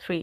3।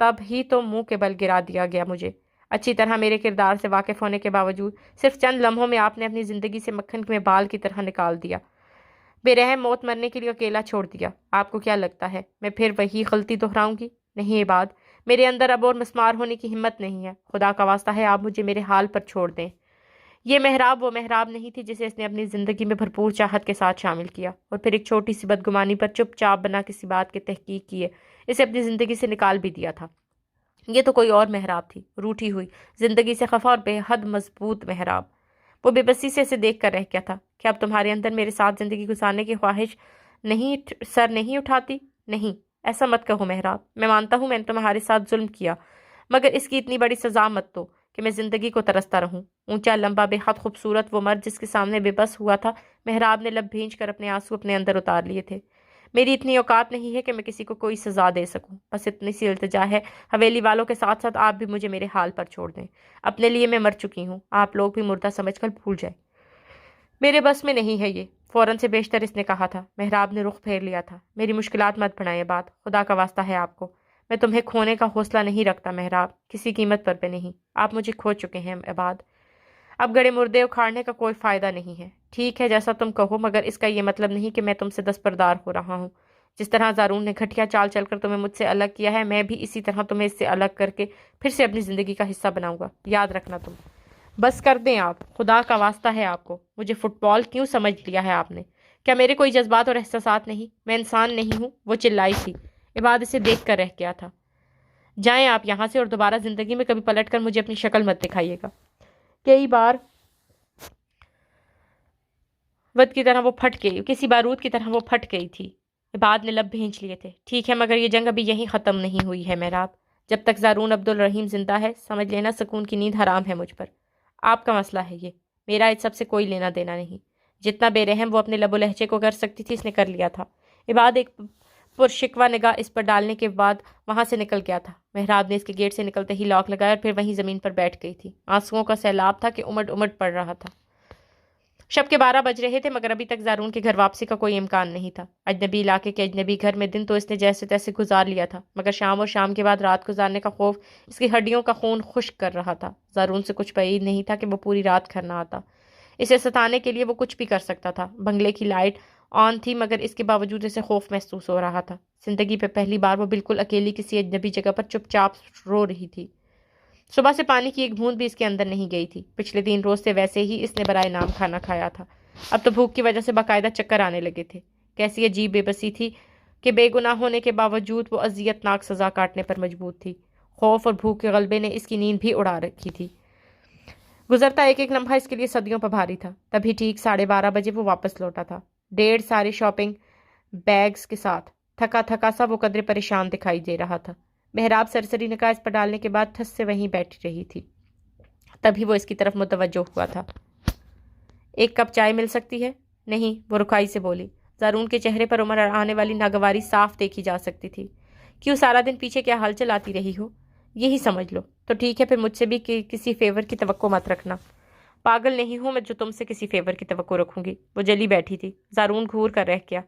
تب ہی تو منہ کے بل گرا دیا گیا مجھے۔ اچھی طرح میرے کردار سے واقف ہونے کے باوجود صرف چند لمحوں میں آپ نے اپنی زندگی سے مکھن میں بال کی طرح نکال دیا، بے رحم موت مرنے کے لیے اکیلا چھوڑ دیا۔ آپ کو کیا لگتا ہے میں پھر وہی غلطی دہراؤں گی؟ نہیں عباد، میرے اندر اب اور مسمار ہونے کی ہمت نہیں ہے۔ خدا کا واسطہ ہے آپ مجھے میرے حال پر چھوڑ دیں۔ یہ محراب وہ محراب نہیں تھی جسے اس نے اپنی زندگی میں بھرپور چاہت کے ساتھ شامل کیا، اور پھر ایک چھوٹی سی بدگمانی پر چپ چاپ بنا کسی بات کی تحقیق کیے اسے اپنی زندگی سے نکال بھی دیا تھا۔ یہ تو کوئی اور محراب تھی، روٹھی ہوئی، زندگی سے خفا اور بے حد مضبوط محراب۔ وہ بے بسی سے اسے دیکھ کر رہ گیا تھا۔ کیا اب تمہارے اندر میرے ساتھ زندگی گزارنے کی خواہش سر نہیں اٹھاتی؟ نہیں، ایسا مت کہو محراب، میں مانتا ہوں میں نے تمہارے ساتھ ظلم کیا، مگر اس کی اتنی بڑی سزا مت دو کہ میں زندگی کو ترستا رہوں۔ اونچا لمبا بے حد خوبصورت وہ مرد جس کے سامنے بے بس ہوا تھا، محراب نے لب بھینچ کر اپنے آنسو اپنے اندر اتار لیے تھے۔ میری اتنی اوقات نہیں ہے کہ میں کسی کو کوئی سزا دے سکوں، بس اتنی سی التجا ہے حویلی والوں کے ساتھ ساتھ آپ بھی مجھے میرے حال پر چھوڑ دیں۔ اپنے لیے میں مر چکی ہوں، آپ لوگ بھی مردہ سمجھ کر بھول جائیں۔ میرے بس میں نہیں ہے یہ، فوراً سے بیشتر اس نے کہا تھا۔ محراب نے رخ پھیر لیا تھا۔ میری مشکلات مت بڑھائیں بات، خدا کا واسطہ ہے آپ کو، میں تمہیں کھونے کا حوصلہ نہیں رکھتا محراب، کسی قیمت پر بھی نہیں۔ آپ مجھے کھو چکے ہیں عباد، اب گڑے مردے اکھاڑنے کا کوئی فائدہ نہیں ہے۔ ٹھیک ہے جیسا تم کہو، مگر اس کا یہ مطلب نہیں کہ میں تم سے دستبردار ہو رہا ہوں۔ جس طرح زارون نے گھٹیا چال چل کر تمہیں مجھ سے الگ کیا ہے، میں بھی اسی طرح تمہیں اس سے الگ کر کے پھر سے اپنی زندگی کا حصہ بناؤں گا، یاد رکھنا تم۔ بس کر دیں آپ، خدا کا واسطہ ہے آپ کو، مجھے فٹ بال کیوں سمجھ لیا ہے آپ نے؟ کیا میرے کوئی جذبات اور احساسات نہیں؟ میں انسان نہیں ہوں؟ وہ چلائی تھی۔ عباد اسے دیکھ کر رہ گیا تھا۔ جائیں آپ یہاں سے، اور دوبارہ زندگی میں کبھی پلٹ کر مجھے اپنی شکل مت دکھائیے گا۔ کئی بار کسی بارود کی طرح وہ پھٹ گئی تھی۔ عباد نے لب بھینچ لیے تھے۔ ٹھیک ہے، مگر یہ جنگ ابھی یہیں ختم نہیں ہوئی ہے محراب۔ جب تک زارون عبدالرحیم زندہ ہے، سمجھ لینا سکون کی نیند حرام ہے مجھ پر۔ آپ کا مسئلہ ہے یہ، میرا اس سب سے کوئی لینا دینا نہیں۔ جتنا بے رحم وہ اپنے لب و لہجے کو کر سکتی تھی اس نے کر لیا تھا۔ عباد ایک پرشکوہ نگاہ اس پر ڈالنے کے بعد وہاں سے نکل گیا تھا۔ محراب نے اس کے گیٹ سے نکلتے ہی لاک لگایا اور پھر وہیں زمین پر بیٹھ گئی تھی۔ آنسوؤں کا سیلاب تھا کہ امٹ امٹ پڑ رہا تھا۔ شب کے 12 بج رہے تھے، مگر ابھی تک زارون کے گھر واپسی کا کوئی امکان نہیں تھا۔ اجنبی علاقے کے اجنبی گھر میں دن تو اس نے جیسے تیسے گزار لیا تھا، مگر شام اور شام کے بعد رات گزارنے کا خوف اس کی ہڈیوں کا خون خشک کر رہا تھا۔ زارون سے کچھ بعید نہیں تھا کہ وہ پوری رات گھر نہ آتا۔ اسے ستانے کے لیے وہ کچھ بھی کر سکتا تھا۔ بنگلے کی لائٹ آن تھی، مگر اس کے باوجود اسے خوف محسوس ہو رہا تھا۔ زندگی پہ پہلی بار وہ بالکل اکیلی کسی اجنبی جگہ پر چپ چاپ رو رہی تھی۔ صبح سے پانی کی ایک بوند بھی اس کے اندر نہیں گئی تھی۔ پچھلے 3 روز سے ویسے ہی اس نے برائے نام کھانا کھایا تھا، اب تو بھوک کی وجہ سے باقاعدہ چکر آنے لگے تھے۔ کیسی عجیب بے بسی تھی کہ بے گناہ ہونے کے باوجود وہ اذیت ناک سزا کاٹنے پر مجبور تھی۔ خوف اور بھوک کے غلبے نے اس کی نیند بھی اڑا رکھی تھی۔ گزرتا ایک ایک لمحہ اس کے لیے صدیوں پر بھاری تھا۔ تبھی ٹھیک 12:30 بجے وہ واپس لوٹا تھا، ڈھیر سارے شاپنگ بیگز کے ساتھ۔ تھکا تھکا سا وہ قدرے پریشان دکھائی دے رہا تھا۔ محراب سرسری نگاہ اس پر ڈالنے کے بعد ٹھس سے وہیں بیٹھی رہی تھی۔ تبھی وہ اس کی طرف متوجہ ہوا تھا۔ ایک کپ چائے مل سکتی ہے؟ نہیں، وہ رکھائی سے بولی۔ زارون کے چہرے پر عمر آنے والی ناگواری صاف دیکھی جا سکتی تھی۔ کیوں سارا دن پیچھے کیا حال چلاتی رہی ہو؟ یہی سمجھ لو تو ٹھیک ہے، پھر مجھ سے بھی کسی فیور کی توقع مت رکھنا۔ پاگل نہیں ہوں میں جو تم سے کسی فیور کی توقع رکھوں گی۔ وہ جلی بیٹھی تھی۔ زارون گھور کر رہ گیا۔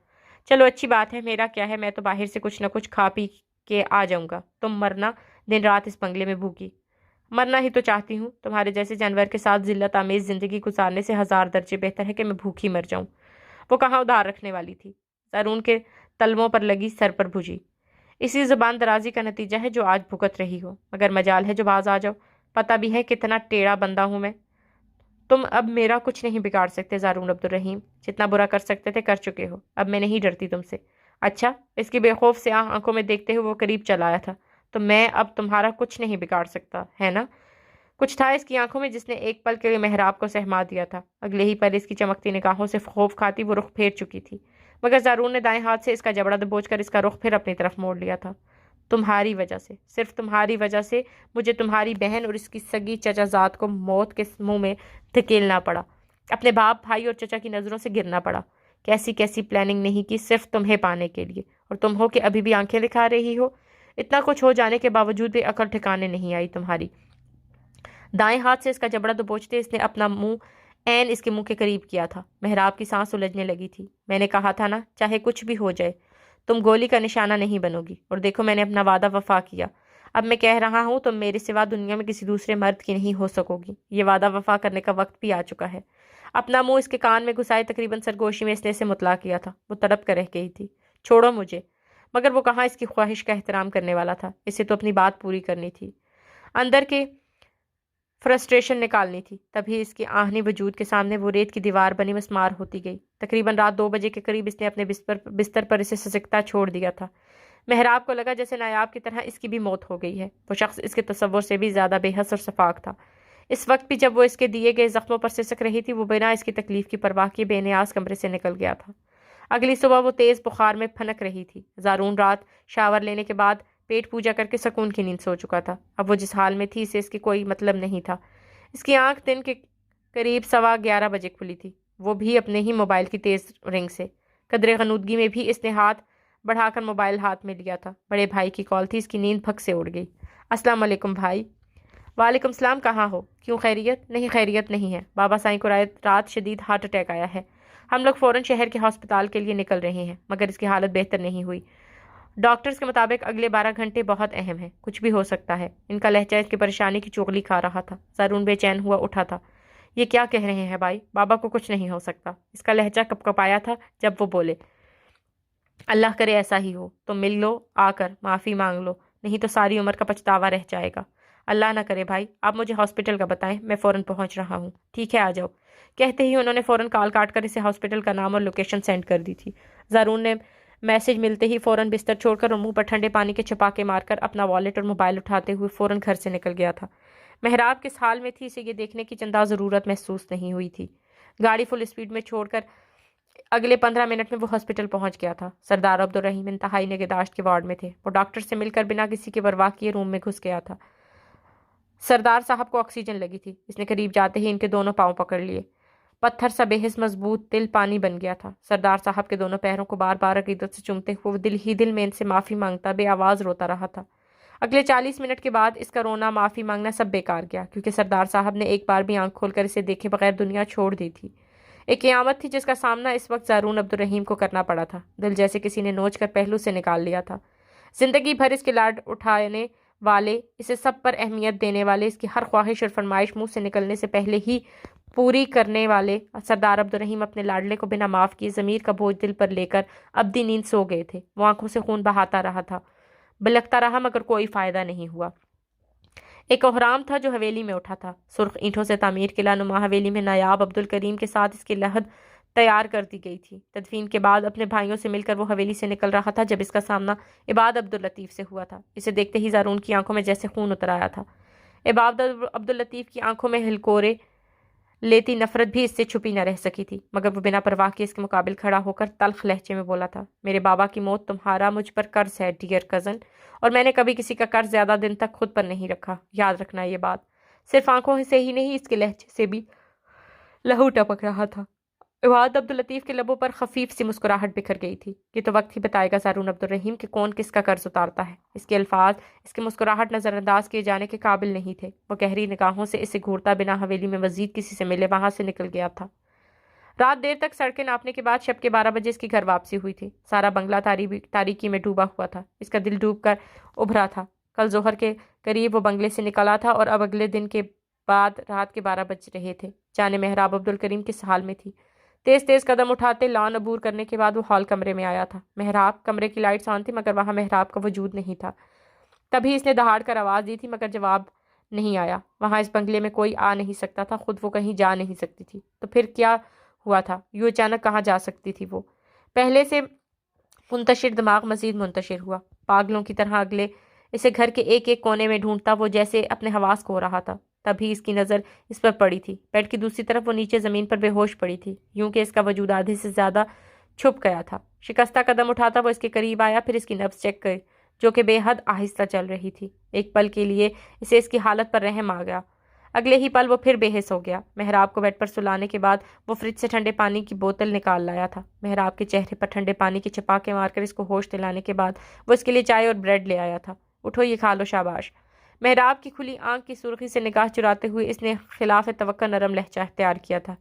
چلو اچھی بات ہے، میرا کیا ہے، میں تو باہر سے کچھ نہ کچھ کھا پی کے آ جاؤں گا۔ تم مرنا دن رات اس بنگلے میں بھوکی۔ مرنا ہی تو چاہتی ہوں، تمہارے جیسے جانور کے ساتھ ذلت آمیز زندگی گزارنے سے 1000 درجے بہتر ہے کہ میں بھوکی مر جاؤں۔ وہ کہاں ادھار رکھنے والی تھی؟ زارون کے تلووں پر لگی، سر پر بھجی۔ اسی زبان درازی کا نتیجہ ہے جو آج بھگت رہی ہو، مگر مجال ہے جو باز آ جاؤ۔ پتہ بھی ہے کتنا ٹیڑھا بندہ ہوں میں۔ تم اب میرا کچھ نہیں بگاڑ سکتے زارون عبدالرحیم، جتنا برا کر سکتے تھے کر چکے ہو، اب میں نہیں ڈرتی تم سے۔ اچھا، اس کی بے خوف سے آنکھوں میں دیکھتے ہوئے وہ قریب چلا آیا تھا۔ تو میں اب تمہارا کچھ نہیں بگاڑ سکتا ہے نا؟ کچھ تھا اس کی آنکھوں میں جس نے ایک پل کے لیے محراب کو سہما دیا تھا۔ اگلے ہی پل اس کی چمکتی نگاہوں سے خوف کھاتی وہ رخ پھیر چکی تھی، مگر زارون نے دائیں ہاتھ سے اس کا جبڑا دبوچ کر اس کا رخ پھر اپنی طرف موڑ لیا تھا۔ تمہاری وجہ سے، صرف تمہاری وجہ سے مجھے تمہاری بہن اور اس کی سگی چچا زاد کو موت کے منہ میں دھکیلنا پڑا، اپنے باپ بھائی اور چچا کی نظروں سے گرنا پڑا۔ کیسی کیسی پلاننگ نہیں کی صرف تمہیں پانے کے لیے، اور تم ہو کہ ابھی بھی آنکھیں دکھا رہی ہو۔ اتنا کچھ ہو جانے کے باوجود بھی عقل ٹھکانے نہیں آئی تمہاری۔ دائیں ہاتھ سے اس کا جبڑا دبوچتے اس نے اپنا منہ عین اس کے منہ کے قریب کیا تھا۔ محراب کی سانس الجھنے لگی تھی۔ میں نے کہا تھا نا، چاہے کچھ بھی ہو جائے تم گولی کا نشانہ نہیں بنو گی، اور دیکھو میں نے اپنا وعدہ وفا کیا۔ اب میں کہہ رہا ہوں تم میرے سوا دنیا میں کسی دوسرے مرد کی نہیں ہو سکو گی. یہ وعدہ وفا کرنے کا وقت بھی آ چکا ہے. اپنا منہ اس کے کان میں گھسائے تقریباً سرگوشی میں اس نے اسے مطلع کیا تھا. وہ تڑپ کر رہ گئی تھی. چھوڑو مجھے. مگر وہ کہاں اس کی خواہش کا احترام کرنے والا تھا. اسے تو اپنی بات پوری کرنی تھی, اندر کے فرسٹریشن نکالنی تھی. تبھی اس کے آہنی وجود کے سامنے وہ ریت کی دیوار بنی مسمار ہوتی گئی. تقریباً رات 2 بجے کے قریب اس نے اپنے بستر پر اسے سسکتا چھوڑ دیا تھا. محراب کو لگا جیسے نایاب کی طرح اس کی بھی موت ہو گئی ہے. وہ شخص اس کے تصور سے بھی زیادہ بے حس اور شفاق تھا. اس وقت بھی جب وہ اس کے دیے گئے زخموں پر سسک رہی تھی, وہ بنا اس کی تکلیف کی پرواہ کیے بے نیاز کمرے سے نکل گیا تھا. اگلی صبح وہ تیز بخار میں پھنک رہی تھی. زارون رات شاور لینے کے بعد پیٹ پوجا کر کے سکون کی نیند سو چکا تھا. اب وہ جس حال میں تھی اسے اس کی کوئی مطلب نہیں تھا. اس کی آنکھ دن کے قریب 11:15 بجے کھلی تھی, وہ بھی اپنے ہی موبائل کی تیز رنگ سے. قدرے غنودگی میں بھی اس نے ہاتھ بڑھا کر موبائل ہاتھ میں لیا تھا. بڑے بھائی کی کال تھی. اس کی نیند پھک سے اڑ گئی. السلام علیکم بھائی. وعلیکم السلام. کہاں ہو؟ کیوں خیریت؟ نہیں خیریت نہیں ہے. بابا سائیں کو رات شدید ہارٹ اٹیک آیا ہے. ہم لوگ فوراً شہر کے ہسپتال کے لیے نکل رہے ہیں, مگر اس کی حالت بہتر نہیں ہوئی. ڈاکٹرز کے مطابق اگلے 12 گھنٹے بہت اہم ہیں. کچھ بھی ہو سکتا ہے. ان کا لہجہ اس کی پریشانی کی چغلی کھا رہا تھا. زارون بے چین ہوا اٹھا تھا. یہ کیا کہہ رہے ہیں بھائی؟ بابا کو کچھ نہیں ہو سکتا. اس کا لہجہ کپ کپایا تھا جب وہ بولے. اللہ کرے ایسا ہی ہو. تو مل لو آ کر, معافی مانگ لو, نہیں تو ساری عمر کا پچھتاوا رہ جائے گا. اللہ نہ کرے بھائی. آپ مجھے ہاسپٹل کا بتائیں, میں فوراً پہنچ رہا ہوں. ٹھیک ہے آ جاؤ. کہتے ہی انہوں نے فوراً کال کاٹ کر اسے ہاسپٹل کا نام اور لوکیشن سینڈ کر دی تھی. زارون نے میسج ملتے ہی فوراً بستر چھوڑ کر اور منہ پر ٹھنڈے پانی کے چھپاکے مار کر اپنا والیٹ اور موبائل اٹھاتے ہوئے فوراً گھر سے نکل گیا تھا. محراب کس حال میں تھی اسے یہ دیکھنے کی چندہ ضرورت محسوس نہیں ہوئی تھی. گاڑی فل اسپیڈ میں چھوڑ کر اگلے 15 منٹ میں وہ ہاسپٹل پہنچ گیا تھا. سردار عبدالرحیم انتہائی نگہداشت کے وارڈ میں تھے. وہ ڈاکٹر سے مل کر بنا کسی کی پرواہ کیے روم میں گھس گیا تھا. سردار صاحب کو آکسیجن لگی تھی. اس نے قریب جاتے ہی ان کے دونوں پاؤں پکڑ لیے. پتھر سا بے حس مضبوط دل پانی بن گیا تھا. سردار صاحب کے دونوں پیروں کو بار بار عقیدت سے چومتے ہوئے وہ دل ہی دل میں ان سے معافی مانگتا بے آواز روتا رہا تھا. اگلے 40 منٹ کے بعد اس کا رونا, معافی مانگنا سب بیکار گیا, کیونکہ سردار صاحب نے ایک بار بھی آنکھ کھول کر اسے دیکھے بغیر دنیا چھوڑ دی تھی. ایک قیامت تھی جس کا سامنا اس وقت زارون عبدالرحیم کو کرنا پڑا تھا. دل جیسے کسی نے نوچ کر پہلو سے نکال لیا تھا. زندگی بھر اس کے لاڈ اٹھانے والے, اسے سب پر اہمیت دینے والے, اس کی ہر خواہش اور فرمائش منہ سے نکلنے سے پہلے ہی پوری کرنے والے سردار عبدالرحیم اپنے لاڈلے کو بنا معاف کیے ضمیر کا بوجھ دل پر لے کر ابدی نیند سو گئے تھے. وہ آنکھوں سے خون بہاتا رہا تھا, بلکتا رہا, مگر کوئی فائدہ نہیں ہوا. ایک احرام تھا جو حویلی میں اٹھا تھا. سرخ اینٹوں سے تعمیر قلعہ نما حویلی میں نایاب عبدالکریم کے ساتھ اس کی لحد تیار کر دی گئی تھی. تدفین کے بعد اپنے بھائیوں سے مل کر وہ حویلی سے نکل رہا تھا جب اس کا سامنا عباد عبداللطیف سے ہوا تھا. اسے دیکھتے ہی زارون کی آنکھوں میں جیسے خون اتر آیا تھا. عباد عبداللطیف کی آنکھوں میں ہلکورے لیتی نفرت بھی اس سے چھپی نہ رہ سکی تھی, مگر وہ بنا پرواہ کے اس کے مقابل کھڑا ہو کر تلخ لہجے میں بولا تھا. میرے بابا کی موت تمہارا مجھ پر قرض ہے ڈیئر کزن, اور میں نے کبھی کسی کا قرض زیادہ دن تک خود پر نہیں رکھا. یاد رکھنا یہ بات. صرف آنکھوں سے ہی نہیں, اس کے لہجے سے بھی لہو ٹپک رہا تھا. عباد عبداللطیف کے لبوں پر خفیف سی مسکراہٹ بکھر گئی تھی. یہ تو وقت ہی بتائے گا زارون عبدالرحیم کہ کون کس کا قرض اتارتا ہے. اس کے الفاظ, اس کی مسکراہٹ نظر انداز کیے جانے کے قابل نہیں تھے. وہ گہری نگاہوں سے اسے گھورتا بنا حویلی میں مزید کسی سے ملے وہاں سے نکل گیا تھا. رات دیر تک سڑکیں ناپنے کے بعد شب کے 12 بجے اس کی گھر واپسی ہوئی تھی. سارا بنگلہ تاریکی میں ڈوبا ہوا تھا. اس کا دل ڈوب کر ابھرا تھا. کل ظہر کے قریب وہ بنگلے سے نکلا تھا اور اب اگلے دن کے بعد رات کے 12 بج رہے تھے. جانے محراب عبدالکریم کس حال میں تھی. تیز تیز قدم اٹھاتے لان عبور کرنے کے بعد وہ ہال کمرے میں آیا تھا. محراب کمرے کی لائٹس آن تھی, مگر وہاں محراب کا وجود نہیں تھا. تبھی اس نے دہاڑ کر آواز دی تھی, مگر جواب نہیں آیا. وہاں اس بنگلے میں کوئی آ نہیں سکتا تھا, خود وہ کہیں جا نہیں سکتی تھی. تو پھر کیا ہوا تھا؟ یوں اچانک کہاں جا سکتی تھی وہ؟ پہلے سے منتشر دماغ مزید منتشر ہوا. پاگلوں کی طرح اگلے اسے گھر کے ایک ایک کونے میں ڈھونڈتا وہ جیسے اپنے حواس کھو رہا تھا. تبھی اس کی نظر اس پر پڑی تھی. بیڈ کی دوسری طرف وہ نیچے زمین پر بے ہوش پڑی تھی, یوں کہ اس کا وجود آدھے سے زیادہ چھپ گیا تھا. شکستہ قدم اٹھاتا وہ اس کے قریب آیا, پھر اس کی نبض چیک کر جو کہ بے حد آہستہ چل رہی تھی. ایک پل کے لیے اسے اس کی حالت پر رحم آ گیا. اگلے ہی پل وہ پھر بے حس ہو گیا. محراب کو بیڈ پر سلانے کے بعد وہ فریج سے ٹھنڈے پانی کی بوتل نکال لایا تھا. محراب کے چہرے پر ٹھنڈے پانی کے چپاکے مار کر اس کو ہوش دلانے کے بعد وہ اس کے لیے چائے اور بریڈ لے آیا تھا. اٹھو یہ کھا لو, شاباش. محراب کی کھلی آنکھ کی سرخی سے نگاہ چراتے ہوئے اس نے خلاف توقع نرم لہجہ اختیار کیا تھا.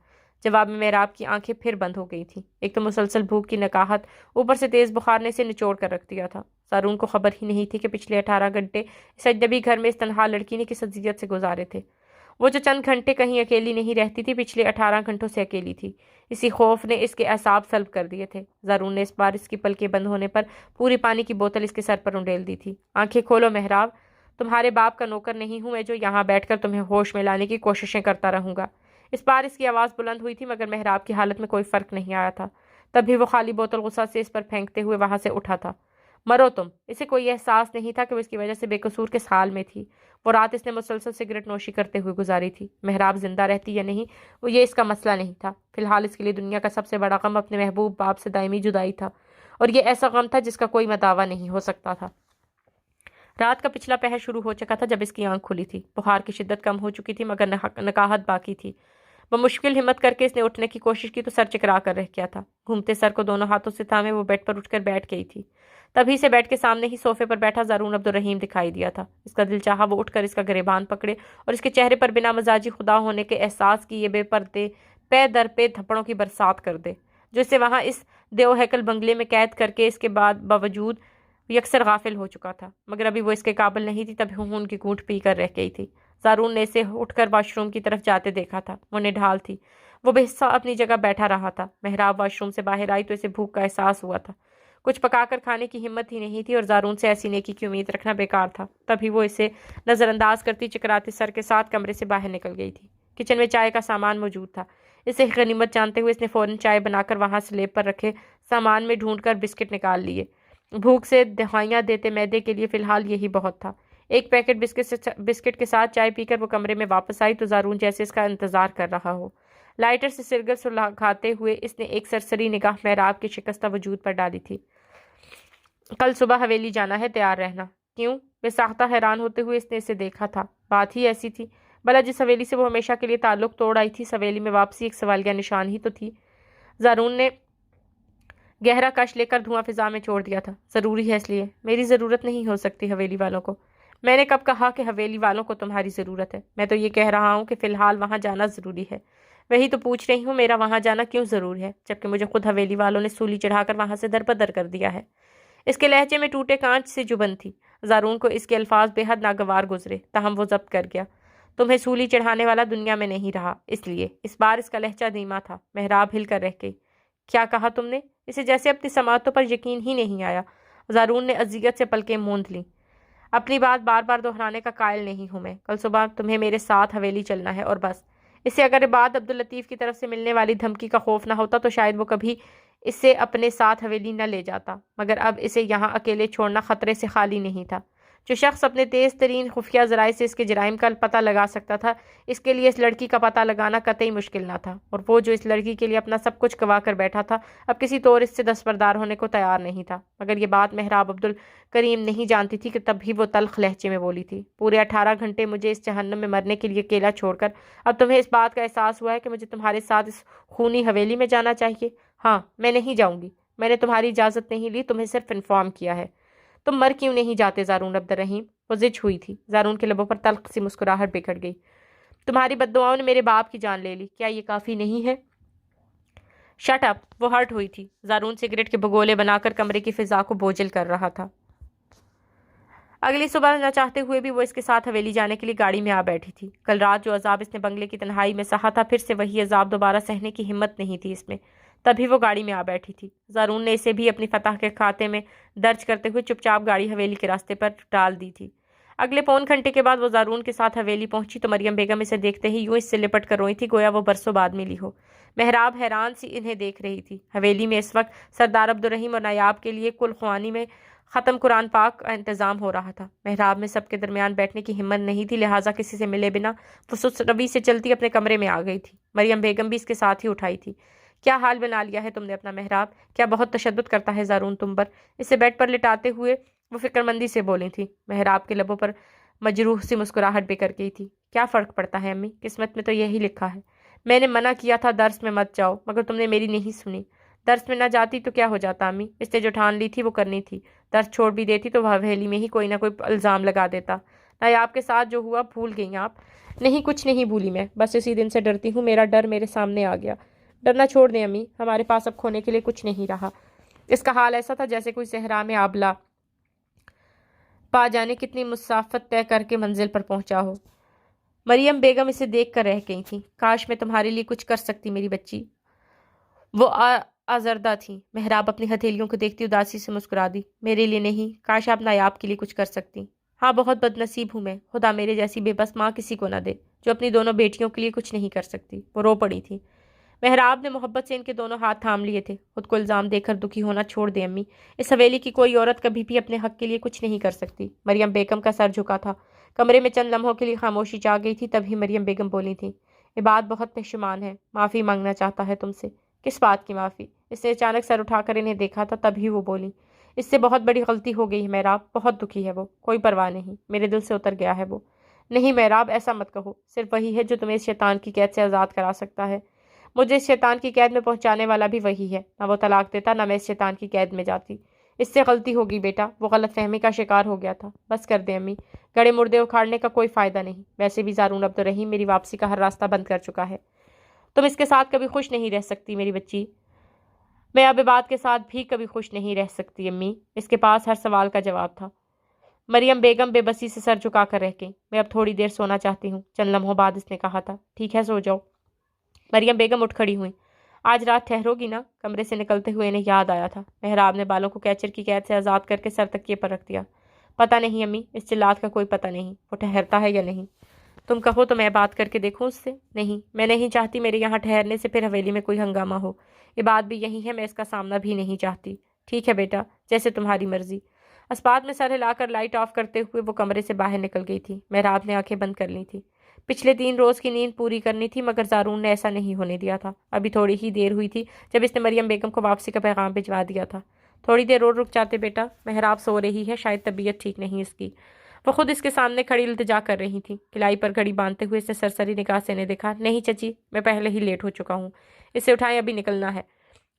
جواب میں محراب کی آنکھیں پھر بند ہو گئی تھیں. ایک تو مسلسل بھوک کی نکاہت, اوپر سے تیز بخار نے اسے نچوڑ کر رکھ دیا تھا. زارون کو خبر ہی نہیں تھی کہ پچھلے 18 گھنٹے اس اجنبی گھر میں اس تنہا لڑکی نے کس اذیت سے گزارے تھے۔ وہ جو چند گھنٹے کہیں اکیلی نہیں رہتی تھی، پچھلے 18 گھنٹوں سے اکیلی تھی۔ اسی خوف نے اس کے اعصاب سلب کر دیے تھے۔ زارون نے اس بار اس کی پلکیں بند ہونے پر پوری پانی کی بوتل اس کے سر پر انڈیل دی تھی۔ آنکھیں کھولو مہراب، تمہارے باپ کا نوکر نہیں ہوں میں جو یہاں بیٹھ کر تمہیں ہوش میں لانے کی کوششیں کرتا رہوں گا۔ اس بار اس کی آواز بلند ہوئی تھی، مگر مہراب کی حالت میں کوئی فرق نہیں آیا تھا۔ تب بھی وہ خالی بوتل غصہ سے اس پر پھینکتے ہوئے وہاں سے اٹھا تھا۔ مرو تم۔ اسے کوئی احساس نہیں تھا کہ وہ اس کی وجہ سے بے قصور کس حال میں تھی۔ وہ رات اس نے مسلسل سگریٹ نوشی کرتے ہوئے گزاری تھی۔ مہراب زندہ رہتی یا نہیں، وہ یہ اس کا مسئلہ نہیں تھا۔ فی الحال اس کے لیے دنیا کا سب سے بڑا غم اپنے محبوب باپ سے دائمی جدائی تھا، اور یہ ایسا غم تھا جس کا کوئی مداوع نہیں ہو سکتا تھا۔ رات کا پچھلا پہر شروع ہو چکا تھا جب اس کی آنکھ کھلی تھی۔ بخار کی شدت کم ہو چکی تھی، مگر نقاہت باقی تھی۔ بمشکل ہمت کر کے اس نے اٹھنے کی کوشش کی تو سر چکرا کر رہ گیا تھا۔ گھومتے سر کو دونوں ہاتھوں سے تھامے وہ بیڈ پر اٹھ کر بیٹھ گئی تھی۔ تبھی سے بیڈ کے سامنے ہی صوفے پر بیٹھا زارون عبدالرحیم دکھائی دیا تھا۔ اس کا دل چاہا وہ اٹھ کر اس کا گریبان پکڑے اور اس کے چہرے پر بنا مزاجی خدا ہونے کے احساس کی یہ بے پردے پے در پے تھپڑوں کی برسات کر دے، جو اسے وہاں اس دیو ہیکل بنگلے میں قید کر کے اس کے باوجود یکسر غافل ہو چکا تھا۔ مگر ابھی وہ اس کے قابل نہیں تھی، تب خون کی گھونٹ پی کر رہ گئی تھی۔ زارون نے اسے اٹھ کر واش روم کی طرف جاتے دیکھا تھا۔ وہ نڈھال تھی، وہ بے حصہ اپنی جگہ بیٹھا رہا تھا۔ مہراب واش روم سے باہر آئی تو اسے بھوک کا احساس ہوا تھا۔ کچھ پکا کر کھانے کی ہمت ہی نہیں تھی اور زارون سے ایسی نیکی کی امید رکھنا بیکار تھا۔ تبھی وہ اسے نظر انداز کرتی چکراتے سر کے ساتھ کمرے سے باہر نکل گئی تھی۔ کچن میں چائے کا سامان موجود تھا۔ اسے غنیمت جانتے ہوئے اس نے فوراً چائے بنا کر وہاں سلیب پر رکھے سامان میں ڈھونڈ کر بسکٹ نکال لیے۔ بھوک سے دہائیاں دیتے معدے کے لیے فی الحال یہی بہت تھا۔ ایک پیکٹ بسکٹ کے ساتھ چائے پی کر وہ کمرے میں واپس آئی تو زارون جیسے اس کا انتظار کر رہا ہو۔ لائٹر سے سرگرد سلگاتے ہوئے اس نے ایک سرسری نگاہ مہراب کے شکستہ وجود پر ڈالی تھی۔ کل صبح حویلی جانا ہے، تیار رہنا۔ کیوں؟ بے ساختہ حیران ہوتے ہوئے اس نے اسے دیکھا تھا۔ بات ہی ایسی تھی، بھلا جس حویلی سے وہ ہمیشہ کے لیے تعلق توڑ آئی تھی، اس حویلی میں واپسی ایک سوالیہ نشان ہی تو تھی۔ زارون نے گہرا کش لے کر دھواں فضا میں چھوڑ دیا تھا۔ ضروری ہے اس لیے؟ میری ضرورت نہیں ہو سکتی حویلی والوں کو۔ میں نے کب کہا کہ حویلی والوں کو تمہاری ضرورت ہے؟ میں تو یہ کہہ رہا ہوں کہ فی الحال وہاں جانا ضروری ہے۔ وہی تو پوچھ رہی ہوں، میرا وہاں جانا کیوں ضرور ہے، جبکہ مجھے خود حویلی والوں نے سولی چڑھا کر وہاں سے دربدر کر دیا ہے۔ اس کے لہجے میں ٹوٹے کانچ سے جبن تھی۔ زارون کو اس کے الفاظ بے حد ناگوار گزرے، تاہم وہ ضبط کر گیا۔ تمہیں سولی چڑھانے والا دنیا میں نہیں رہا، اس لیے۔ اس بار اس کا لہجہ دھیما تھا۔ مہراب ہل کر رہ گئی۔ کیا کہا تم نے؟ اسے جیسے اپنی سماعتوں پر یقین ہی نہیں آیا۔ زارون نے اذیت سے پلکیں موند لیں۔ اپنی بات بار بار دہرانے کا قائل نہیں ہوں میں۔ کل صبح تمہیں میرے ساتھ حویلی چلنا ہے اور بس۔ اسے اگر بعد عبداللطیف کی طرف سے ملنے والی دھمکی کا خوف نہ ہوتا تو شاید وہ کبھی اسے اپنے ساتھ حویلی نہ لے جاتا، مگر اب اسے یہاں اکیلے چھوڑنا خطرے سے خالی نہیں تھا۔ جو شخص اپنے تیز ترین خفیہ ذرائع سے اس کے جرائم کا پتہ لگا سکتا تھا، اس کے لیے اس لڑکی کا پتہ لگانا قطعی مشکل نہ تھا، اور وہ جو اس لڑکی کے لیے اپنا سب کچھ گنوا کر بیٹھا تھا، اب کسی طور اس سے دستبردار ہونے کو تیار نہیں تھا۔ مگر یہ بات مہراب عبدالکریم نہیں جانتی تھی کہ تب بھی وہ تلخ لہجے میں بولی تھی۔ پورے 18 گھنٹے مجھے اس جہنم میں مرنے کے لیے اکیلا چھوڑ کر اب تمہیں اس بات کا احساس ہوا ہے کہ مجھے تمہارے ساتھ اس خونی حویلی میں جانا چاہیے؟ ہاں، میں نہیں جاؤں گی۔ میں نے تمہاری اجازت نہیں لی، تمہیں صرف انفارم کیا ہے۔ تم مر کیوں نہیں جاتے زارون عبدالرحیم؟ وہ زج ہوئی تھی۔ زارون کے لبوں پر تلخ سی مسکراہٹ بکھر گئی۔ تمہاری بددعاؤں نے میرے باپ کی جان لے لی، کیا یہ کافی نہیں ہے؟ Shut up. وہ ہرٹ ہوئی تھی۔ زارون سگریٹ کے بگولے بنا کر کمرے کی فضا کو بوجھل کر رہا تھا۔ اگلی صبح نہ چاہتے ہوئے بھی وہ اس کے ساتھ حویلی جانے کے لیے گاڑی میں آ بیٹھی تھی۔ کل رات جو عذاب اس نے بنگلے کی تنہائی میں سہا تھا، پھر سے وہی عذاب دوبارہ سہنے کی ہمت نہیں تھی اس میں۔ تبھی وہ گاڑی میں آ بیٹھی تھی۔ زارون نے اسے بھی اپنی فتح کے کھاتے میں درج کرتے ہوئے چپ چاپ گاڑی حویلی کے راستے پر ڈال دی تھی۔ اگلے پون گھنٹے کے بعد وہ زارون کے ساتھ حویلی پہنچی تو مریم بیگم اسے دیکھتے ہی یوں اس سے لپٹ کر روئی تھی گویا وہ برسوں بعد ملی ہو۔ مہراب حیران سی انہیں دیکھ رہی تھی۔ حویلی میں اس وقت سردار عبدالرحیم اور نایاب کے لیے کل خوانی میں ختم قرآن پاک کا انتظام ہو رہا تھا۔ مہراب میں سب کے درمیان بیٹھنے کی ہمت نہیں تھی، لہٰذا کسی سے ملے بنا وہ سست روی سے چلتی اپنے کمرے میں آ گئی تھی۔ مریم بیگم بھی اس کے ساتھ ہی اٹھائی تھی۔ کیا حال بنا لیا ہے تم نے اپنا مہراب؟ کیا بہت تشدد کرتا ہے زارون تم پر؟ اسے بیڈ پر لٹاتے ہوئے وہ فکرمندی سے بولی تھی۔ مہراب کے لبوں پر مجروح سی مسکراہٹ بکھر گئی تھی۔ کیا فرق پڑتا ہے امی، قسمت میں تو یہی لکھا ہے۔ میں نے منع کیا تھا درس میں مت جاؤ، مگر تم نے میری نہیں سنی۔ درس میں نہ جاتی تو کیا ہو جاتا امی؟ اس نے جو ٹھان لی تھی وہ کرنی تھی۔ درس چھوڑ بھی دیتی تو حویلی میں ہی کوئی نہ کوئی الزام لگا دیتا۔ نایاب کے ساتھ جو ہوا بھول گئی آپ؟ نہیں، کچھ نہیں بھولی میں، بس اسی دن سے ڈرتی ہوں، میرا ڈر میرے سامنے آ گیا۔ ڈرنا چھوڑ دیں امی، ہمارے پاس اب کھونے کے لیے کچھ نہیں رہا۔ اس کا حال ایسا تھا جیسے کوئی صحرا میں آبلہ پا جانے کتنی مسافت طے کر کے منزل پر پہنچا ہو۔ مریم بیگم اسے دیکھ کر رہ گئی تھیں۔ کاش میں تمہارے لیے کچھ کر سکتی میری بچی۔ وہ آزردہ تھی۔ محراب اپنی ہتھیلیوں کو دیکھتی اداسی سے مسکرا دی۔ میرے لیے نہیں، کاش آپ نایاب کے لیے کچھ کر سکتی۔ ہاں، بہت بد نصیب ہوں میں، خدا میرے جیسی بے بس ماں کسی کو نہ دے جو اپنی دونوں بیٹیوں کے لیے کچھ نہیں کر سکتی۔ وہ رو پڑی تھی۔ محراب نے محبت سے ان کے دونوں ہاتھ تھام لیے تھے۔ خود کو الزام دے کر دکھی ہونا چھوڑ دے امی، اس حویلی کی کوئی عورت کبھی بھی اپنے حق کے لیے کچھ نہیں کر سکتی۔ مریم بیگم کا سر جھکا تھا۔ کمرے میں چند لمحوں کے لیے خاموشی چھا گئی تھی، تبھی مریم بیگم بولی تھی، عباد بہت پشیمان ہے، معافی مانگنا چاہتا ہے تم سے۔ کس بات کی معافی؟ اس نے اچانک سر اٹھا کر انہیں دیکھا تھا، تبھی وہ بولی، اس سے بہت بڑی غلطی ہو گئی ہے محراب، بہت دکھی ہے وہ، کوئی پرواہ نہیں، میرے دل سے اتر گیا ہے وہ۔ نہیں محراب، ایسا مت کہو، صرف وہی ہے جو تمہیں اس شیطان کی قید سے آزاد کرا سکتا ہے۔ مجھے اس شیطان کی قید میں پہنچانے والا بھی وہی ہے، نہ وہ طلاق دیتا نہ میں اس شیطان کی قید میں جاتی۔ اس سے غلطی ہوگی بیٹا، وہ غلط فہمی کا شکار ہو گیا تھا۔ بس کر دیں امی، گڑے مردے اکھاڑنے کا کوئی فائدہ نہیں۔ ویسے بھی زارون عبدالرحیم میری واپسی کا ہر راستہ بند کر چکا ہے۔ تم اس کے ساتھ کبھی خوش نہیں رہ سکتی میری بچی۔ میں اب عباد کے ساتھ بھی کبھی خوش نہیں رہ سکتی امی۔ اس کے پاس ہر سوال کا جواب تھا۔ مریم بیگم بے بسی سے سر جھکا کر رہ گئی۔ میں اب تھوڑی دیر سونا چاہتی ہوں، چند لمحوں بعد اس نے کہا تھا۔ ٹھیک ہے، سو جاؤ۔ مریم بیگم اٹھ کھڑی ہوئیں۔ آج رات ٹھہرو گی نا؟ کمرے سے نکلتے ہوئے انہیں یاد آیا تھا۔ محراب نے بالوں کو کیچر کی قید سے آزاد کر کے سر تکیے پر رکھ دیا۔ پتہ نہیں امی، اس چلات کا کوئی پتہ نہیں، وہ ٹھہرتا ہے یا نہیں۔ تم کہو تو میں بات کر کے دیکھوں اس سے؟ نہیں، میں نہیں چاہتی میرے یہاں ٹھہرنے سے پھر حویلی میں کوئی ہنگامہ ہو۔ یہ بات بھی یہی ہے، میں اس کا سامنا بھی نہیں چاہتی۔ ٹھیک ہے بیٹا، جیسے تمہاری مرضی۔ اسپات میں سر ہلا کر لائٹ آف کرتے ہوئے وہ کمرے سے باہر نکل گئی تھی۔ محراب نے آنکھیں بند کر لی تھی۔ پچھلے 3 روز کی نیند پوری کرنی تھی، مگر زارون نے ایسا نہیں ہونے دیا تھا۔ ابھی تھوڑی ہی دیر ہوئی تھی جب اس نے مریم بیگم کو واپسی کا پیغام بھجوا دیا تھا۔ تھوڑی دیر اور رک جاتے بیٹا، محراب سو رہی ہے، شاید طبیعت ٹھیک نہیں اس کی۔ وہ خود اس کے سامنے کھڑی التجا کر رہی تھی۔ کلائی پر گھڑی باندھتے ہوئے اس نے سرسری نگاہ سے انہیں دیکھا۔ نہیں چچی، میں پہلے ہی لیٹ ہو چکا ہوں، اسے اٹھائیں، ابھی نکلنا ہے۔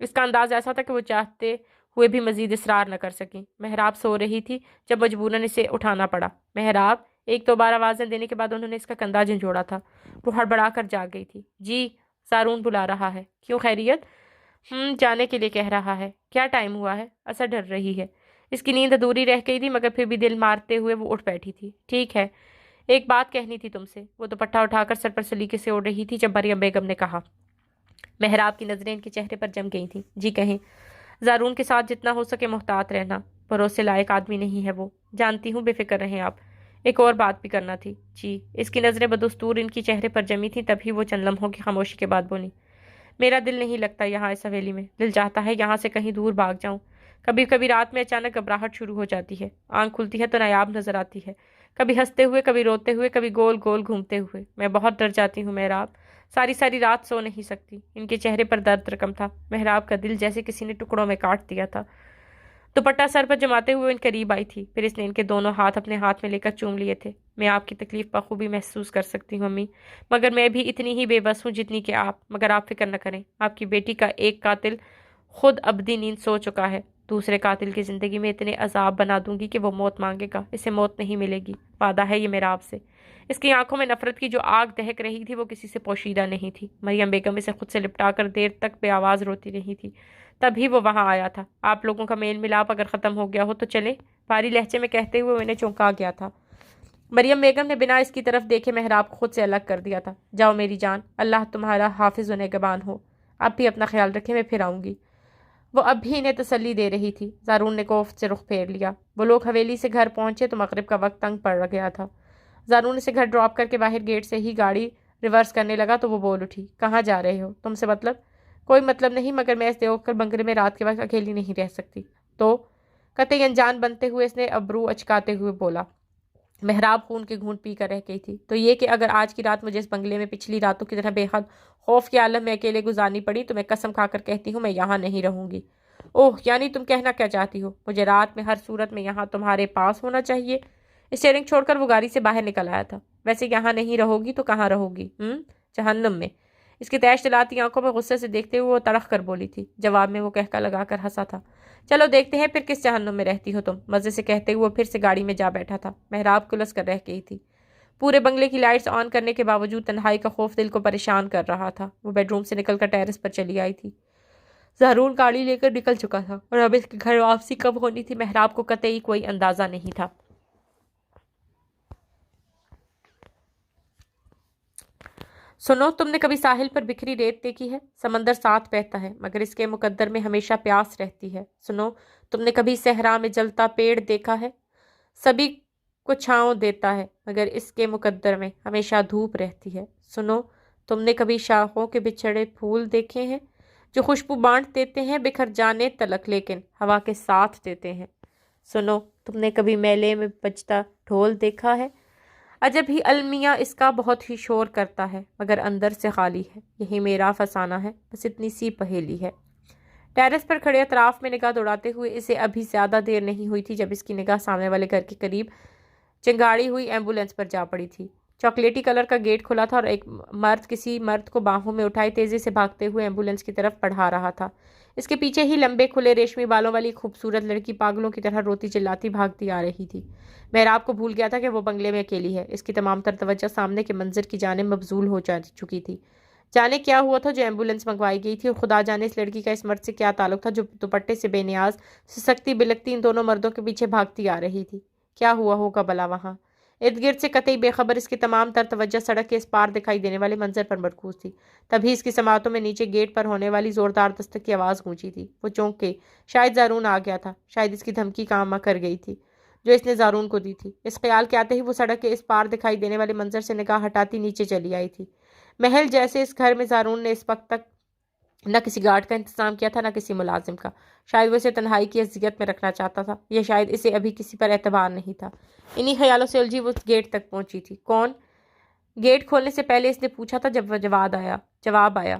اس کا انداز ایسا تھا کہ وہ چاہتے ہوئے بھی مزید اصرار نہ کر سکیں۔ محراب سو رہی تھی جب مجبوراً اسے اٹھانا پڑا۔ محراب، ایک دو بار آوازیں دینے کے بعد انہوں نے اس کا کندھا جھنجھوڑا تھا۔ وہ ہڑبڑا کر جاگ گئی تھی۔ جی، زارون بلا رہا ہے۔ کیوں، خیریت؟ جانے کے لیے کہہ رہا ہے۔ کیا ٹائم ہوا ہے؟ اثر ڈر رہی ہے۔ اس کی نیند ادھوری رہ گئی تھی، مگر پھر بھی دل مارتے ہوئے وہ اٹھ بیٹھی تھی۔ ٹھیک ہے، ایک بات کہنی تھی تم سے۔ وہ دوپٹہ اٹھا کر سر پر سلیقے سے اوڑھ رہی تھی جب مریم بیگم نے کہا۔ محراب کی نظریں ان کے چہرے پر جم گئی تھیں۔ جی کہیں۔ زارون کے ساتھ جتنا ہو سکے محتاط رہنا، بھروسے لائق آدمی نہیں ہے وہ۔ جانتی ہوں، بے فکر رہیں آپ۔ ایک اور بات بھی کرنا تھی۔ جی۔ اس کی نظریں بدستور ان کی چہرے پر جمی تھیں، تبھی وہ چند لمحوں کی خاموشی کے بعد بولی، میرا دل نہیں لگتا یہاں اس حویلی میں، دل چاہتا ہے یہاں سے کہیں دور بھاگ جاؤں۔ کبھی کبھی رات میں اچانک گھبراہٹ شروع ہو جاتی ہے، آنکھ کھلتی ہے تو نایاب نظر آتی ہے، کبھی ہنستے ہوئے، کبھی روتے ہوئے، کبھی گول گول گھومتے ہوئے۔ میں بہت ڈر جاتی ہوں محراب، ساری رات سو نہیں سکتی۔ ان کے چہرے پر درد رقم تھا۔ محراب کا دل جیسے کسی نے ٹکڑوں میں کاٹ دیا تھا۔ دوپٹہ سر پر جماتے ہوئے ان قریب آئی تھی، پھر اس نے ان کے دونوں ہاتھ اپنے ہاتھ میں لے کر چوم لیے تھے۔ میں آپ کی تکلیف بخوبی محسوس کر سکتی ہوں امی، مگر میں بھی اتنی ہی بے بس ہوں جتنی کہ آپ۔ مگر آپ فکر نہ کریں، آپ کی بیٹی کا ایک قاتل خود ابدی نیند سو چکا ہے، دوسرے قاتل کی زندگی میں اتنے عذاب بنا دوں گی کہ وہ موت مانگے گا، اسے موت نہیں ملے گی، وعدہ ہے یہ میرا آپ سے۔ اس کی آنکھوں میں نفرت کی جو آگ دہک رہی تھی وہ کسی سے پوشیدہ نہیں تھی۔ مریم بیگم اسے خود سے لپٹا کر دیر تک بے آواز روتی رہی تھی، تبھی وہ وہاں آیا تھا۔ آپ لوگوں کا میل ملاپ اگر ختم ہو گیا ہو تو چلیں، بھاری لہجے میں کہتے ہوئے انہیں چونکا گیا تھا۔ مریم بیگم نے بنا اس کی طرف دیکھے محراب کو خود سے الگ کر دیا تھا۔ جاؤ میری جان، اللہ تمہارا حافظ و نگہبان ہو، اب بھی اپنا خیال رکھے، میں پھر آؤں گی۔ وہ اب بھی انہیں تسلی دے رہی تھی۔ زارون نے کوفت سے رخ پھیر لیا۔ وہ لوگ حویلی سے گھر پہنچے تو مغرب کا وقت تنگ پڑ گیا تھا۔ زارون اسے گھر ڈراپ کر کے باہر گیٹ سے ہی گاڑی ریورس کرنے لگا تو وہ بول اٹھی، کہاں جا رہے ہو؟ تم سے مطلب؟ کوئی مطلب نہیں، مگر میں اس دیوکر بنگلے میں رات کے وقت اکیلی نہیں رہ سکتی۔ تو قطعی انجان بنتے ہوئے اس نے ابرو اچکاتے ہوئے بولا۔ محراب خون کے گھونٹ پی کر رہ گئی تھی۔ تو یہ کہ اگر آج کی رات مجھے اس بنگلے میں پچھلی راتوں کی طرح بے حد خوف کے عالم میں اکیلے گزارنی پڑی تو میں قسم کھا کر کہتی ہوں میں یہاں نہیں رہوں گی۔ اوہ، یعنی تم کہنا کیا چاہتی ہو؟ مجھے رات میں ہر صورت میں یہاں تمہارے پاس ہونا چاہیے؟ اسٹیئرنگ چھوڑ کر وہ گاڑی سے باہر نکل آیا تھا۔ ویسے یہاں نہیں رہو گی تو کہاں رہو گی؟ جہنم میں۔ اس کی تیش دلاتی آنکھوں میں غصے سے دیکھتے ہوئے وہ تڑخ کر بولی تھی۔ جواب میں وہ کہکا لگا کر ہنسا تھا۔ چلو دیکھتے ہیں پھر کس جہنم میں رہتی ہو تم، مزے سے کہتے ہوئے پھر سے گاڑی میں جا بیٹھا تھا۔ محراب کلس کر رہ گئی تھی۔ پورے بنگلے کی لائٹس آن کرنے کے باوجود تنہائی کا خوف دل کو پریشان کر رہا تھا۔ وہ بیڈ روم سے نکل کر ٹیرس پر چلی آئی تھی۔ زارون گاڑی لے کر نکل چکا تھا اور اب اس کے گھر واپسی کب ہونی تھی محراب کو قطعی کوئی اندازہ نہیں تھا۔ سنو، تم نے کبھی ساحل پر بکھری ریت دیکھی ہے؟ سمندر ساتھ بہتا ہے مگر اس کے مقدر میں ہمیشہ پیاس رہتی ہے۔ سنو، تم نے کبھی صحرا میں جلتا پیڑ دیکھا ہے؟ سبھی کو چھاؤں دیتا ہے مگر اس کے مقدر میں ہمیشہ دھوپ رہتی ہے۔ سنو، تم نے کبھی شاخوں کے بچھڑے پھول دیکھے ہیں جو خوشبو بانٹ دیتے ہیں بکھر جانے تلک لیکن ہوا کے ساتھ دیتے ہیں؟ سنو، تم نے کبھی میلے میں بجتا ڈھول دیکھا ہے؟ عجب ہی المیہ اس کا بہت ہی شور کرتا ہے مگر اندر سے خالی ہے۔ یہی میرا فسانہ ہے، بس اتنی سی پہیلی ہے۔ ٹیرس پر کھڑے اطراف میں نگاہ دوڑاتے ہوئے اسے ابھی زیادہ دیر نہیں ہوئی تھی جب اس کی نگاہ سامنے والے گھر کے قریب چنگاڑی ہوئی ایمبولینس پر جا پڑی تھی۔ چاکلیٹی کلر کا گیٹ کھلا تھا اور ایک مرد کسی مرد کو باہوں میں اٹھائے تیزی سے بھاگتے ہوئے ایمبولینس کی طرف بڑھا رہا تھا۔ اس کے پیچھے ہی لمبے کھلے ریشمی بالوں والی خوبصورت لڑکی پاگلوں کی طرح روتی چلاتی بھاگتی آ رہی تھی۔ محراب کو بھول گیا تھا کہ وہ بنگلے میں اکیلی ہے۔ اس کی تمام تر توجہ سامنے کے منظر کی جانب مبذول ہو چکی تھی۔ جانے کیا ہوا تھا جو ایمبولینس منگوائی گئی تھی اور خدا جانے اس لڑکی کا اس مرد سے کیا تعلق تھا جو دوپٹے سے بے نیاز سسکتی بلکتی ان دونوں مردوں کے پیچھے بھاگتی آ رہی تھی۔ کیا ہوا ہوگا بلا وہاں؟ ارد گرد سے قطعی بے خبر اس کی تمام تر توجہ سڑک کے اس پار دکھائی دینے والے منظر پر مرکوز تھی۔ تبھی اس کی سماعتوں میں نیچے گیٹ پر ہونے والی زوردار دستک کی آواز گونجی تھی۔ وہ چونک کے، شاید زارون آ گیا تھا، شاید اس کی دھمکی کام کر گئی تھی جو اس نے زارون کو دی تھی۔ اس خیال کے آتے ہی وہ سڑک کے اس پار دکھائی دینے والے منظر سے نگاہ ہٹاتی نیچے چلی آئی تھی۔ محل جیسے اس گھر میں زارون نے اس وقت تک نہ کسی گارڈ کا انتظام کیا تھا نہ کسی ملازم کا۔ شاید وہ اسے تنہائی کی اذیت میں رکھنا چاہتا تھا یا شاید اسے ابھی کسی پر اعتبار نہیں تھا۔ انہی خیالوں سے الجھی وہ گیٹ تک پہنچی تھی۔ کون؟ گیٹ کھولنے سے پہلے اس نے پوچھا تھا جب جواب آیا،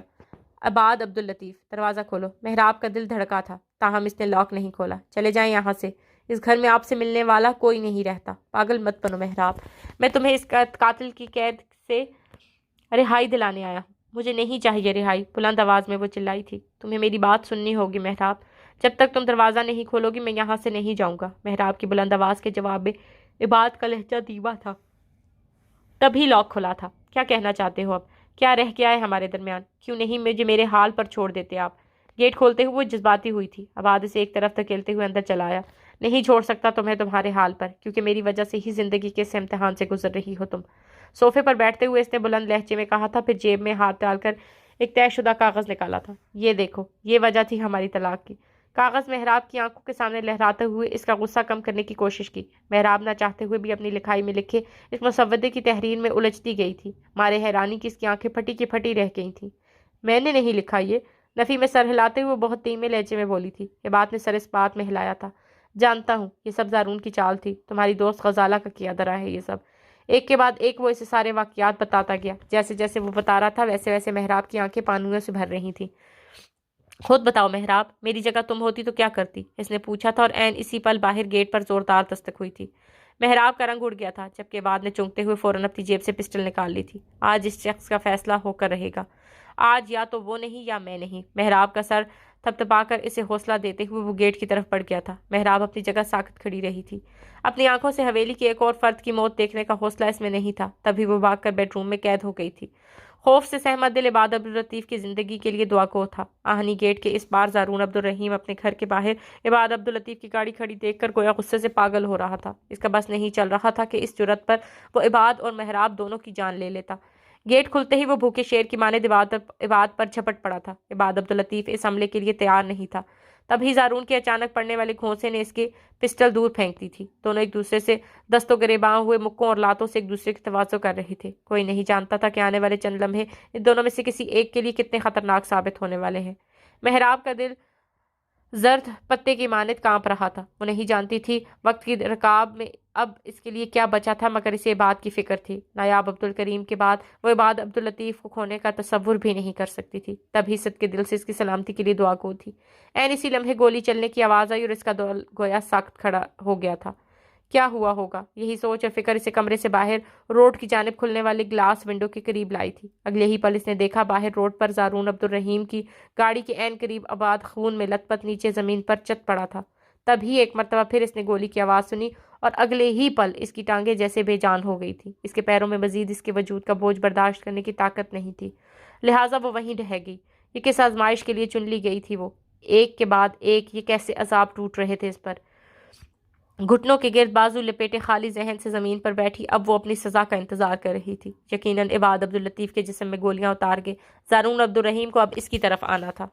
عباد عبداللطیف۔ دروازہ کھولو۔ محراب کا دل دھڑکا تھا تاہم اس نے لاک نہیں کھولا۔ چلے جائیں یہاں سے، اس گھر میں آپ سے ملنے والا کوئی نہیں رہتا۔ پاگل مت بنو محراب، میں تمہیں اس قاتل کی قید سے رہائی دلانے آیا ہوں۔ مجھے نہیں چاہیے رہائی، بلند آواز میں وہ چلائی تھی۔ تمہیں میری بات سننی ہوگی محراب، جب تک تم دروازہ نہیں کھولو گی میں یہاں سے نہیں جاؤں گا۔ محراب کی بلند آواز کے جواب میں عباد کا لہجہ دھیما تھا۔ تبھی لاک کھلا تھا۔ کیا کہنا چاہتے ہو اب؟ کیا رہ گیا ہے ہمارے درمیان؟ کیوں نہیں مجھے میرے حال پر چھوڑ دیتے آپ؟ گیٹ کھولتے ہوئے وہ جذباتی ہوئی تھی۔ عباد اسے ایک طرف دھکیلتے ہوئے اندر چلا آیا۔ نہیں چھوڑ سکتا تمہیں تمہارے حال پر، کیونکہ میری وجہ سے ہی زندگی کے اس امتحان سے گزر رہی ہو تم۔ صوفے پر بیٹھتے ہوئے اس نے بلند لہجے میں کہا تھا، پھر جیب میں ہاتھ ڈال کر ایک طے شدہ کاغذ نکالا تھا۔ یہ دیکھو، یہ وجہ تھی ہماری طلاق کی۔ کاغذ محراب کی آنکھوں کے سامنے لہراتے ہوئے اس کا غصہ کم کرنے کی کوشش کی۔ محراب نہ چاہتے ہوئے بھی اپنی لکھائی میں لکھے اس مسودے کی تحریر میں الجھتی گئی تھی۔ مارے حیرانی کی اس کی آنکھیں پھٹی کی پھٹی رہ گئی تھیں۔ میں نے نہیں لکھا یہ، نفی میں سر ہلاتے ہوئے بہت دھیمے لہجے میں بولی تھی۔ یہ بات نے سر اس بات میں ہلایا تھا۔ جانتا ہوں یہ سب زارون کی چال تھی، تمہاری دوست غزالہ کا کیا دھرا ہے یہ سب۔ ایک کے بعد ایک وہ اسے سارے واقعات بتاتا گیا۔ جیسے جیسے وہ بتا رہا تھا ویسے ویسے محراب کی آنکھیں پانیوں سے بھر رہی تھیں۔ خود بتاؤ محراب، میری جگہ تم ہوتی تو کیا کرتی؟ اس نے پوچھا تھا اور عین اسی پل باہر گیٹ پر زوردار دستک ہوئی تھی۔ محراب کا رنگ اڑ گیا تھا، جبکہ بعد نے چونکتے ہوئے فوراً اپنی جیب سے پسٹل نکال لی تھی۔ آج اس شخص کا فیصلہ ہو کر رہے گا۔ آج یا تو وہ نہیں یا میں نہیں۔ محراب کا سر تھپتھپا کر اسے حوصلہ دیتے ہوئے وہ گیٹ کی طرف بڑھ گیا تھا۔ محراب اپنی جگہ ساکت کھڑی رہی تھی۔ اپنی آنکھوں سے حویلی کے ایک اور فرد کی موت دیکھنے کا حوصلہ اس میں نہیں تھا۔ تبھی وہ بھاگ کر بیڈ روم میں قید ہو گئی تھی۔ خوف سے سہمت دل عباد عبداللطیف کی زندگی کے لیے دعا گو تھا۔ آہنی گیٹ کے اس پار زارون عبدالرحیم اپنے گھر کے باہر عباد عبداللطیف کی گاڑی کھڑی دیکھ کر گویا غصے سے پاگل ہو رہا تھا۔ اس کا بس نہیں چل رہا تھا کہ اس جرأت پر وہ عباد اور محراب دونوں کی جان لے لیتا۔ گیٹ کھلتے ہی وہ بھوکے شیر کی مانند عباد پر جھپٹ پڑا تھا۔ عباد عبداللطیف اس حملے کے لیے تیار نہیں تھا۔ تبھی زارون کے اچانک پڑنے والے گھونسے نے اس کی پسٹل دور پھینک دی تھی۔ دونوں ایک دوسرے سے دست و گریباں ہوئے مکوں اور لاتوں سے ایک دوسرے کی توازو کر رہے تھے۔ کوئی نہیں جانتا تھا کہ آنے والے چند لمحے ان دونوں میں سے کسی ایک کے لیے کتنے خطرناک ثابت ہونے والے ہیں۔ محراب کا دل زرد پتے کی مانند کانپ رہا تھا۔ وہ نہیں جانتی تھی وقت کی رکاب میں اب اس کے لیے کیا بچا تھا مگر اسے عباد کی فکر تھی۔ نایاب عبدالکریم کے بعد وہ عباد عبداللطیف کو کھونے کا تصور بھی نہیں کر سکتی تھی۔ تبھی صدقے دل سے اس کی سلامتی کے لیے دعا گو تھی۔ عین اسی لمحے گولی چلنے کی آواز آئی اور اس کا دل گویا ساکت کھڑا ہو گیا تھا۔ کیا ہوا ہوگا؟ یہی سوچ اور فکر اسے کمرے سے باہر روڈ کی جانب کھلنے والے گلاس ونڈو کے قریب لائی تھی۔ اگلے ہی پل اس نے دیکھا باہر روڈ پر زارون عبدالرحیم کی گاڑی کے عین قریب عباد خون میں لت پت نیچے زمین پر چت پڑا تھا۔ تبھی ایک مرتبہ پھر اس نے گولی کی آواز سنی اور اگلے ہی پل اس کی ٹانگیں جیسے بے جان ہو گئی تھی۔ اس کے پیروں میں مزید اس کے وجود کا بوجھ برداشت کرنے کی طاقت نہیں تھی، لہٰذا وہ وہیں ڈھہ گئی۔ یہ کس آزمائش کے لیے چن لی گئی تھی وہ؟ ایک کے بعد ایک یہ کیسے عذاب ٹوٹ رہے تھے اس پر۔ گھٹنوں کے گرد بازو لپیٹے خالی ذہن سے زمین پر بیٹھی اب وہ اپنی سزا کا انتظار کر رہی تھی۔ یقیناً عباد عبداللطیف کے جسم میں گولیاں اتار کے زارون عبدالرحیم کو اب اس کی طرف آنا تھا۔